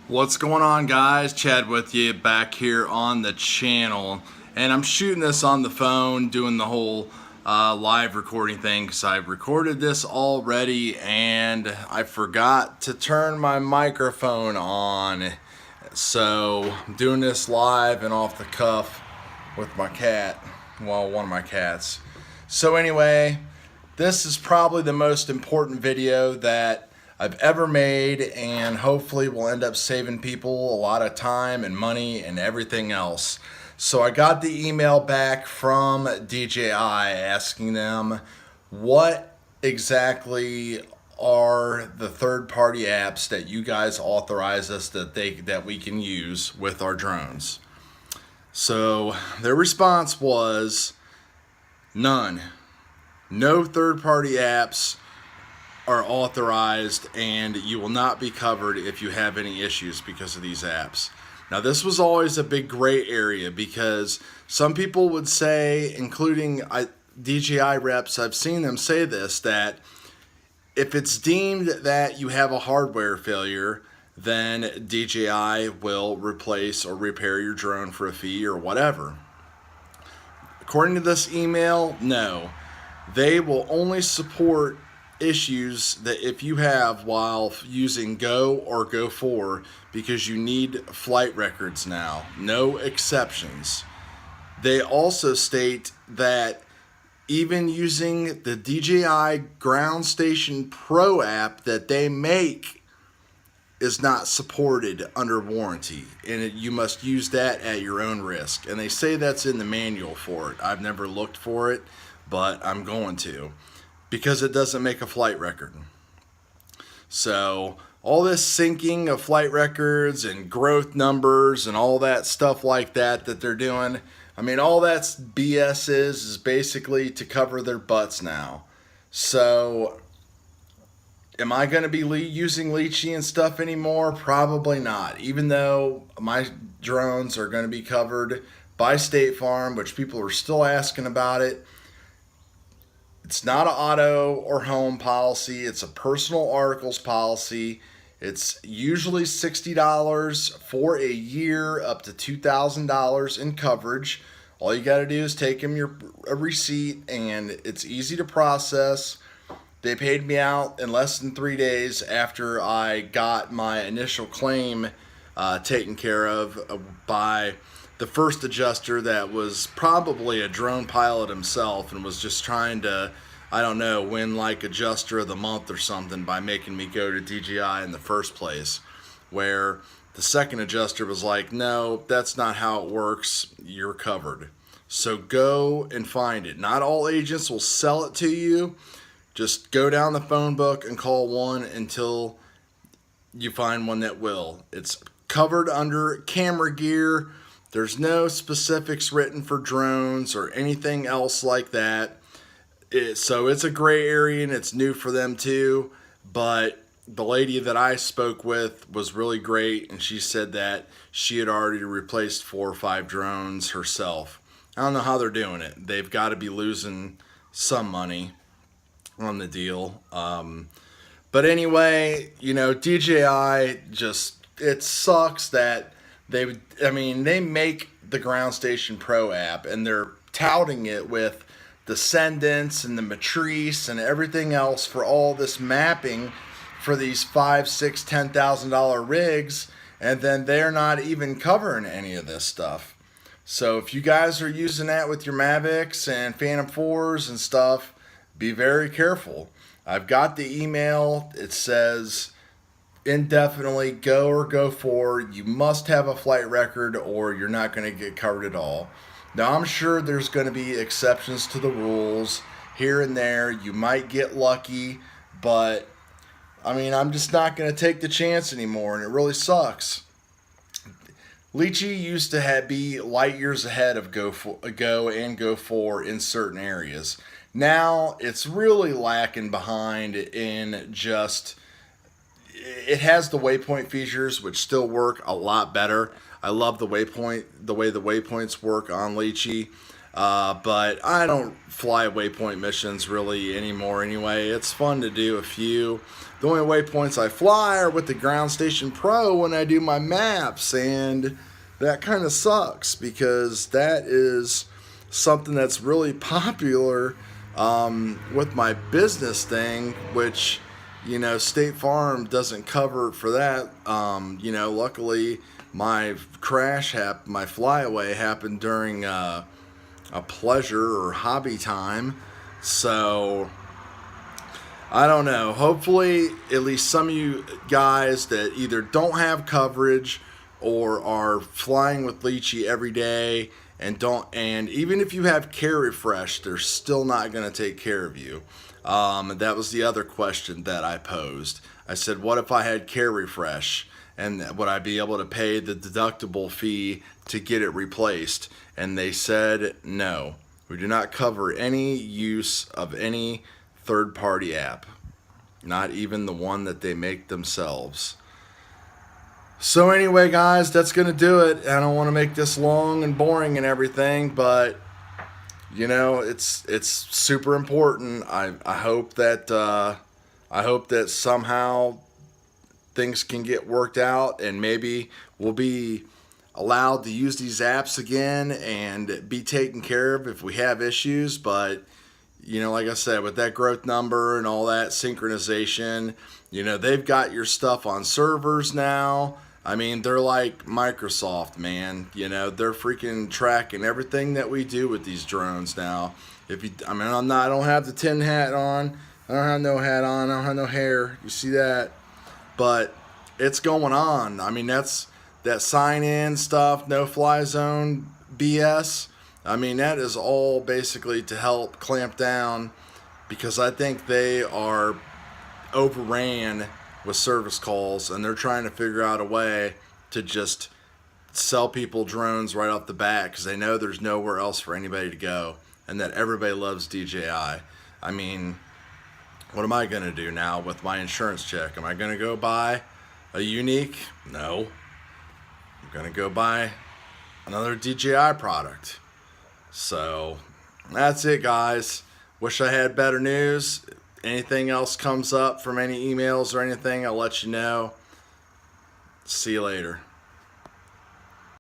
What's going on, guys? Chad with you back here on the channel, and I'm shooting this on the phone, doing the whole live recording thing because I've recorded this already and I forgot to turn my microphone on. So I'm doing this live and off the cuff with my cat, well, one of my cats. So anyway, this is probably the most important video that I've ever made, and hopefully will end up saving people a lot of time and money and everything else. So I got the email back from DJI asking them what exactly are the third-party apps that you guys authorize us that we can use with our drones. So their response was none. No third-party apps are authorized, and you will not be covered if you have any issues because of these apps. Now, this was always a big gray area because some people would say, including DJI reps, I've seen them say this, that if it's deemed that you have a hardware failure, then DJI will replace or repair your drone for a fee or whatever. According to this email, no. They will only support issues that if you have while using Go or Go 4, because you need flight records now, no exceptions. They also state that even using the DJI Ground Station Pro app that they make is not supported under warranty, and you must use that at your own risk. And they say that's in the manual for it. I've never looked for it, but I'm going to, because it doesn't make a flight record. So all this syncing of flight records and growth numbers and all that stuff like that they're doing, I mean, all that's BS is basically to cover their butts now. So am I going to be using Lychi and stuff anymore? Probably not, even though my drones are going to be covered by State Farm, which people are still asking about it. It's not an auto or home policy. It's a personal articles policy. It's usually $60 for a year, up to $2,000 in coverage. All you got to do is take them a receipt, and it's easy to process. They paid me out in less than 3 days after I got my initial claim taken care of by the first adjuster that was probably a drone pilot himself and was just trying to, I don't know, win like adjuster of the month or something by making me go to DJI in the first place, where the second adjuster was like, no, that's not how it works, you're covered. So go and find it. Not all agents will sell it to you. Just go down the phone book and call one until you find one that will. It's covered under camera gear. There's no specifics written for drones or anything else like that. So it's a gray area, and it's new for them too. But the lady that I spoke with was really great, and she said that she had already replaced 4 or 5 drones herself. I don't know how they're doing it. They've got to be losing some money on the deal. But anyway, you know, DJI it sucks that they make the Ground Station Pro app, and they're touting it with the Descendants and the Matrice and everything else for all this mapping for these $5,000, $6,000, $10,000 rigs, and then they're not even covering any of this stuff. So if you guys are using that with your Mavics and Phantom 4s and stuff, be very careful. I've got the email. It says indefinitely Go or Go 4. You must have a flight record or you're not going to get covered at all. Now, I'm sure there's going to be exceptions to the rules here and there. You might get lucky, but I mean, I'm just not going to take the chance anymore, and it really sucks. Litchi used to be light years ahead of Go and Go 4 in certain areas. Now it's really lacking behind in just, it has the waypoint features, which still work a lot better. I love the way the waypoints work on Litchi. But I don't fly waypoint missions really anymore anyway. It's fun to do a few. The only waypoints I fly are with the Ground Station Pro when I do my maps, and that kind of sucks because that is something that's really popular with my business thing, which, you know, State Farm doesn't cover for that. You know, luckily my my flyaway happened during a pleasure or hobby time. So I don't know. Hopefully, at least some of you guys that either don't have coverage or are flying with Litchi every day and even if you have Care Refresh, they're still not going to take care of you. That was the other question that I posed. I said, what if I had Care Refresh? And would I be able to pay the deductible fee to get it replaced? And they said, no, we do not cover any use of any third-party app, not even the one that they make themselves. So anyway, guys, that's going to do it. I don't want to make this long and boring and everything, but you know, it's super important. I hope that somehow things can get worked out, and maybe we'll be allowed to use these apps again and be taken care of if we have issues. But you know, like I said, with that growth number and all that synchronization, you know, they've got your stuff on servers now. I mean, they're like Microsoft, man. You know, they're freaking tracking everything that we do with these drones now. I don't have the tin hat on. I don't have no hat on. I don't have no hair. You see that? But it's going on. I mean, that sign-in stuff, no-fly zone BS. I mean, that is all basically to help clamp down, because I think they are overran with service calls, and they're trying to figure out a way to just sell people drones right off the bat because they know there's nowhere else for anybody to go, and that everybody loves DJI. I mean, what am I going to do now with my insurance check? Am I going to go buy a Unique? No. I'm going to go buy another DJI product. So that's it, guys. Wish I had better news. Anything else comes up from any emails or anything, I'll let you know. See you later.